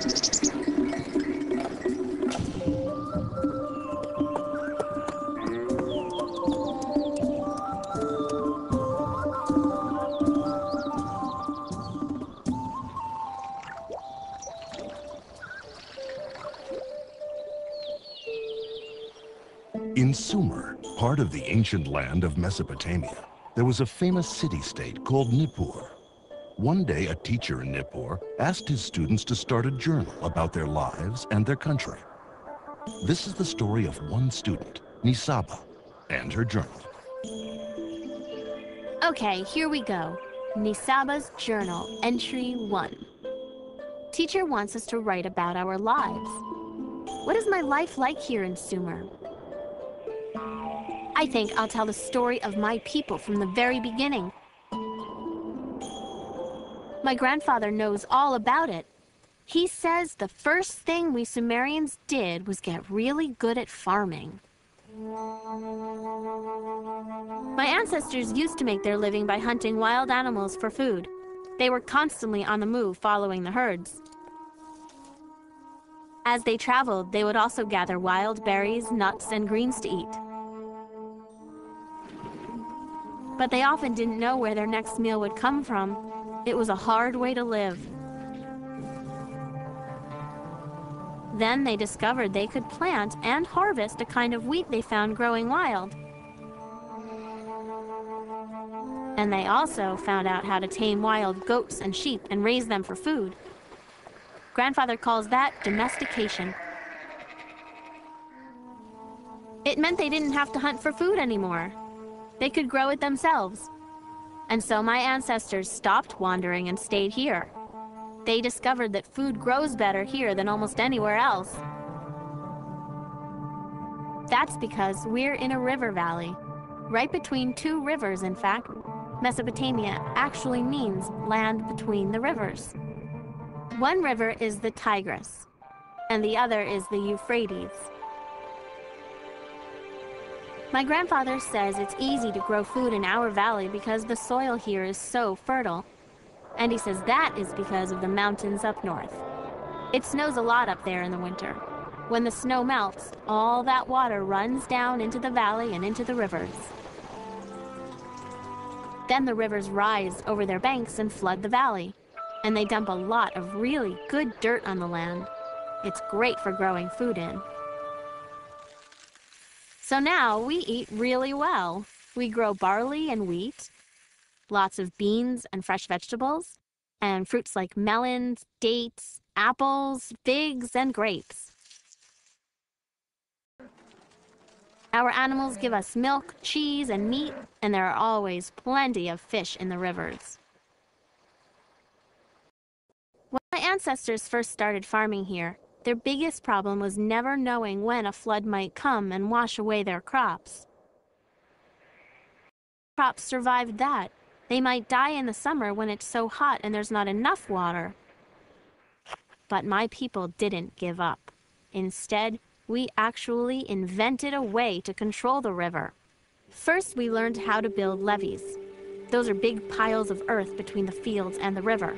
In Sumer, part of the ancient land of Mesopotamia, there was a famous city-state called Nippur. One day, a teacher in Nippur asked his students to start a journal about their lives and their country. This is the story of one student, Nisaba, and her journal. Okay, here we go. Nisaba's journal, entry 1. Teacher wants us to write about our lives. What is my life like here in Sumer? I think I'll tell the story of my people from the very beginning. My grandfather knows all about it. He says the first thing we Sumerians did was get really good at farming. My ancestors used to make their living by hunting wild animals for food. They were constantly on the move following the herds. As they traveled, they would also gather wild berries, nuts, and greens to eat. But they often didn't know where their next meal would come from. It was a hard way to live. Then they discovered they could plant and harvest a kind of wheat they found growing wild. And they also found out how to tame wild goats and sheep and raise them for food. Grandfather calls that domestication. It meant they didn't have to hunt for food anymore. They could grow it themselves. And so my ancestors stopped wandering and stayed here. They discovered that food grows better here than almost anywhere else. That's because we're in a river valley, right between two rivers, in fact. Mesopotamia actually means land between the rivers. One river is the Tigris, and the other is the Euphrates. My grandfather says it's easy to grow food in our valley because the soil here is so fertile. And he says that is because of the mountains up north. It snows a lot up there in the winter. When the snow melts, all that water runs down into the valley and into the rivers. Then the rivers rise over their banks and flood the valley. And they dump a lot of really good dirt on the land. It's great for growing food in. So now we eat really well. We grow barley and wheat, lots of beans and fresh vegetables, and fruits like melons, dates, apples, figs, and grapes. Our animals give us milk, cheese, and meat, and there are always plenty of fish in the rivers. When my ancestors first started farming here, their biggest problem was never knowing when a flood might come and wash away their crops. Crops survived that. They might die in the summer when it's so hot and there's not enough water. But my people didn't give up. Instead, we actually invented a way to control the river. First, we learned how to build levees. Those are big piles of earth between the fields and the river.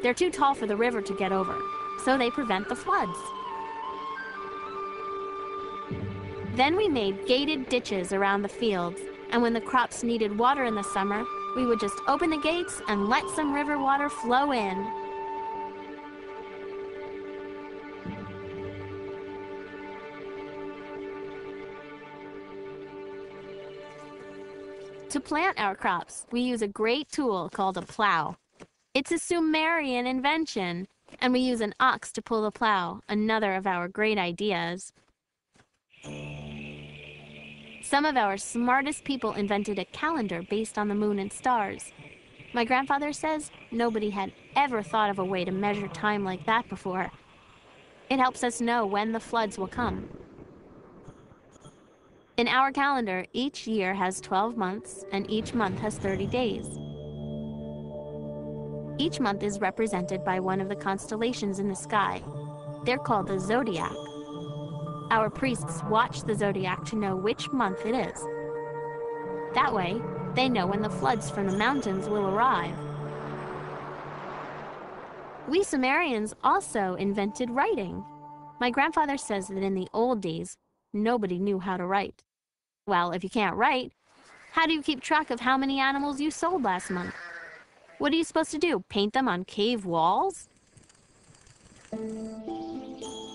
They're too tall for the river to get over, so they prevent the floods. Then we made gated ditches around the fields, and when the crops needed water in the summer, we would just open the gates and let some river water flow in. To plant our crops, we use a great tool called a plow. It's a Sumerian invention, and we use an ox to pull the plow, another of our great ideas. Some of our smartest people invented a calendar based on the moon and stars. My grandfather says nobody had ever thought of a way to measure time like that before. It helps us know when the floods will come. In our calendar, each year has 12 months, and each month has 30 days. Each month is represented by one of the constellations in the sky. They're called the zodiac. Our priests watch the zodiac to know which month it is. That way, they know when the floods from the mountains will arrive. We Sumerians also invented writing. My grandfather says that in the old days, nobody knew how to write. Well, if you can't write, how do you keep track of how many animals you sold last month? What are you supposed to do, paint them on cave walls?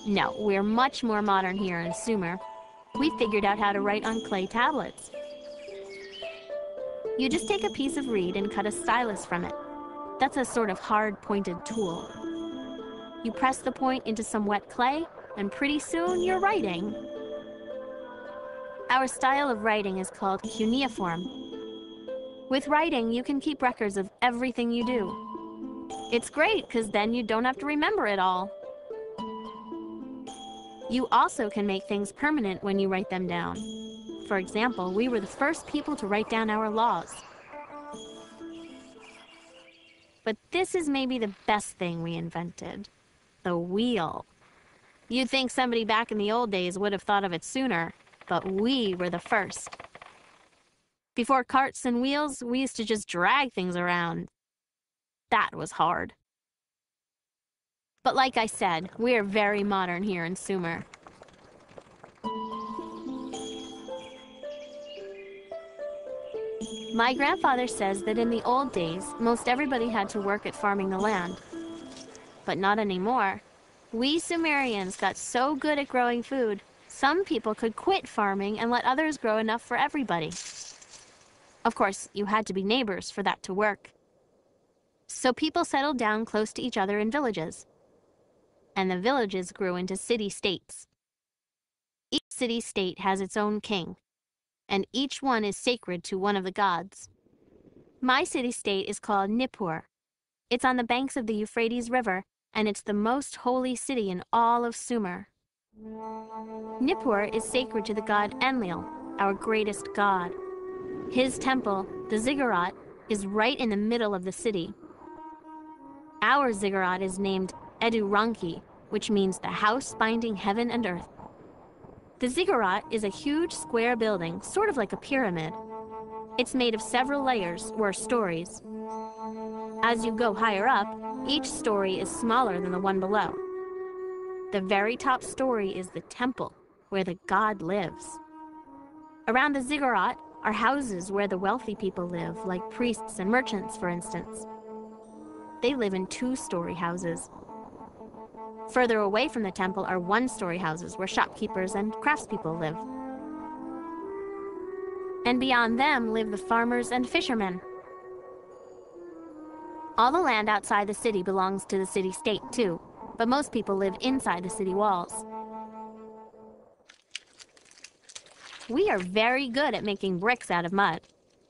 No, we're much more modern here in Sumer. We figured out how to write on clay tablets. You just take a piece of reed and cut a stylus from it. That's a sort of hard, pointed tool. You press the point into some wet clay, and pretty soon you're writing. Our style of writing is called cuneiform. With writing, you can keep records of everything you do. It's great, because then you don't have to remember it all. You also can make things permanent when you write them down. For example, we were the first people to write down our laws. But this is maybe the best thing we invented. The wheel. You'd think somebody back in the old days would have thought of it sooner, but we were the first. Before carts and wheels, we used to just drag things around. That was hard. But like I said, we are very modern here in Sumer. My grandfather says that in the old days, most everybody had to work at farming the land. But not anymore. We Sumerians got so good at growing food, some people could quit farming and let others grow enough for everybody. Of course, you had to be neighbors for that to work. So people settled down close to each other in villages. And the villages grew into city-states. Each city-state has its own king, and each one is sacred to one of the gods. My city-state is called Nippur. It's on the banks of the Euphrates River, and it's the most holy city in all of Sumer. Nippur is sacred to the god Enlil, our greatest god. His temple, the ziggurat, is right in the middle of the city. Our ziggurat is named Eduranki, which means the house binding heaven and earth. The ziggurat is a huge square building, sort of like a pyramid. It's made of several layers, or stories. As you go higher up, each story is smaller than the one below. The very top story is the temple, where the god lives. Around the ziggurat are houses where the wealthy people live, like priests and merchants, for instance. They live in two-story houses. Further away from the temple are one-story houses where shopkeepers and craftspeople live. And beyond them live the farmers and fishermen. All the land outside the city belongs to the city-state too, but most people live inside the city walls. We are very good at making bricks out of mud.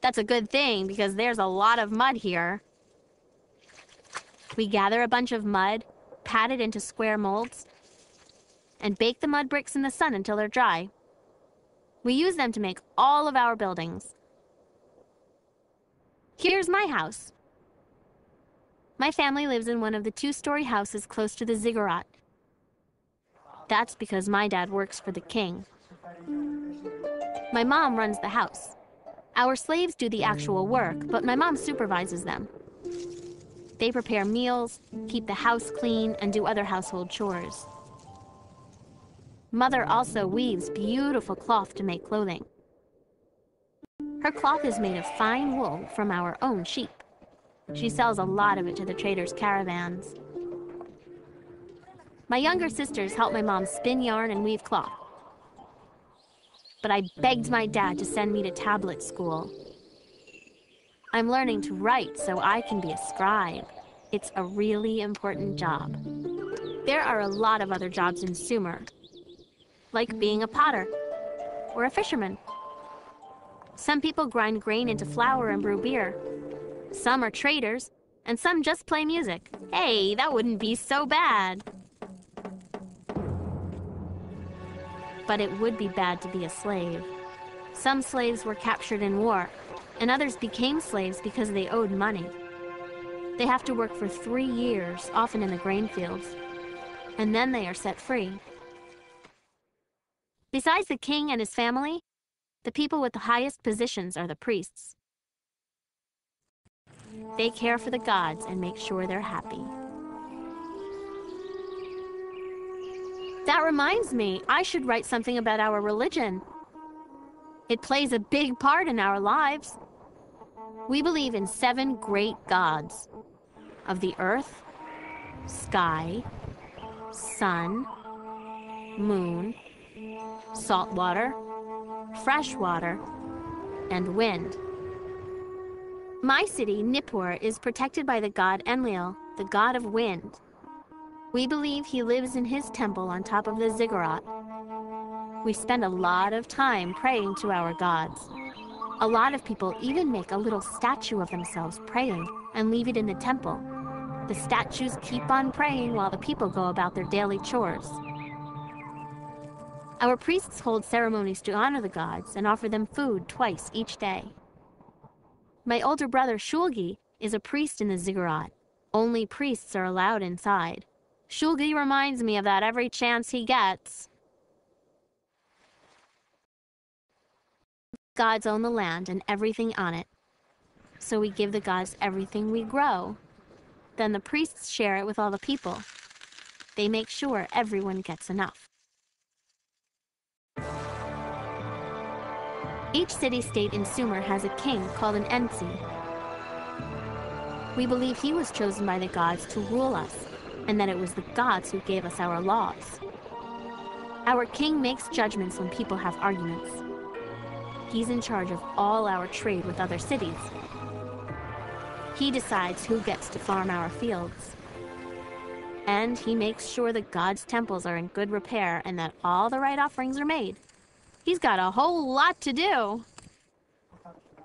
That's a good thing because there's a lot of mud here. We gather a bunch of mud, pat it into square molds, and bake the mud bricks in the sun until they're dry. We use them to make all of our buildings. Here's my house. My family lives in one of the two-story houses close to the ziggurat. That's because my dad works for the king. My mom runs the house. Our slaves do the actual work, but my mom supervises them. They prepare meals, keep the house clean, and do other household chores. Mother also weaves beautiful cloth to make clothing. Her cloth is made of fine wool from our own sheep. She sells a lot of it to the traders' caravans. My younger sisters help my mom spin yarn and weave cloth. But I begged my dad to send me to tablet school. I'm learning to write so I can be a scribe. It's a really important job. There are a lot of other jobs in Sumer, like being a potter or a fisherman. Some people grind grain into flour and brew beer. Some are traders, and some just play music. Hey, that wouldn't be so bad. But it would be bad to be a slave. Some slaves were captured in war, and others became slaves because they owed money. They have to work for 3 years, often in the grain fields, and then they are set free. Besides the king and his family, the people with the highest positions are the priests. They care for the gods and make sure they're happy. That reminds me, I should write something about our religion. It plays a big part in our lives. We believe in 7 great gods of the earth, sky, sun, moon, salt water, fresh water, and wind. My city, Nippur, is protected by the god Enlil, the god of wind. We believe he lives in his temple on top of the ziggurat. We spend a lot of time praying to our gods. A lot of people even make a little statue of themselves praying and leave it in the temple. The statues keep on praying while the people go about their daily chores. Our priests hold ceremonies to honor the gods and offer them food twice each day. My older brother Shulgi is a priest in the ziggurat. Only priests are allowed inside. Shulgi reminds me of that every chance he gets. Gods own the land and everything on it. So we give the gods everything we grow. Then the priests share it with all the people. They make sure everyone gets enough. Each city-state in Sumer has a king called an Ensi. We believe he was chosen by the gods to rule us, and that it was the gods who gave us our laws. Our king makes judgments when people have arguments. He's in charge of all our trade with other cities. He decides who gets to farm our fields. And he makes sure the gods' temples are in good repair and that all the right offerings are made. He's got a whole lot to do.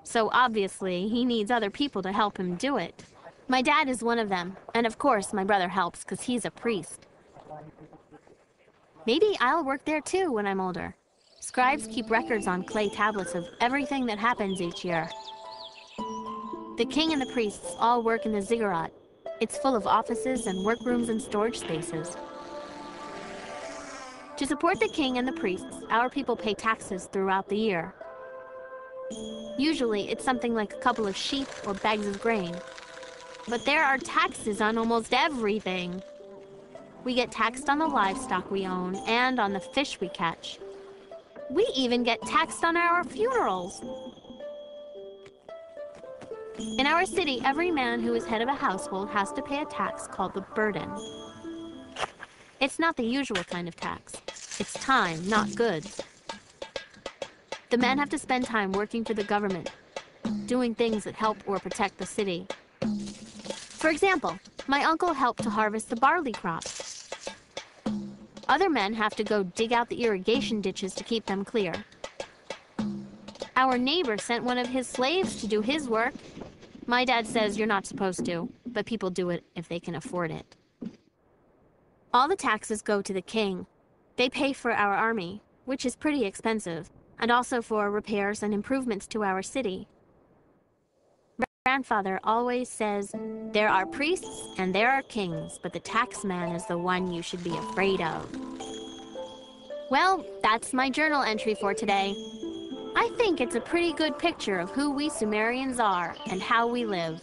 So obviously, he needs other people to help him do it. My dad is one of them, and of course my brother helps because he's a priest. Maybe I'll work there too when I'm older. Scribes keep records on clay tablets of everything that happens each year. The king and the priests all work in the ziggurat. It's full of offices and workrooms and storage spaces. To support the king and the priests, our people pay taxes throughout the year. Usually, it's something like a couple of sheep or bags of grain. But there are taxes on almost everything. We get taxed on the livestock we own and on the fish we catch. We even get taxed on our funerals. In our city, every man who is head of a household has to pay a tax called the burden. It's not the usual kind of tax. It's time, not goods. The men have to spend time working for the government, doing things that help or protect the city. For example, my uncle helped to harvest the barley crop. Other men have to go dig out the irrigation ditches to keep them clear. Our neighbor sent one of his slaves to do his work. My dad says you're not supposed to, but people do it if they can afford it. All the taxes go to the king. They pay for our army, which is pretty expensive, and also for repairs and improvements to our city. Grandfather always says, there are priests and there are kings, but the tax man is the one you should be afraid of. Well, that's my journal entry for today. I think it's a pretty good picture of who we Sumerians are and how we live.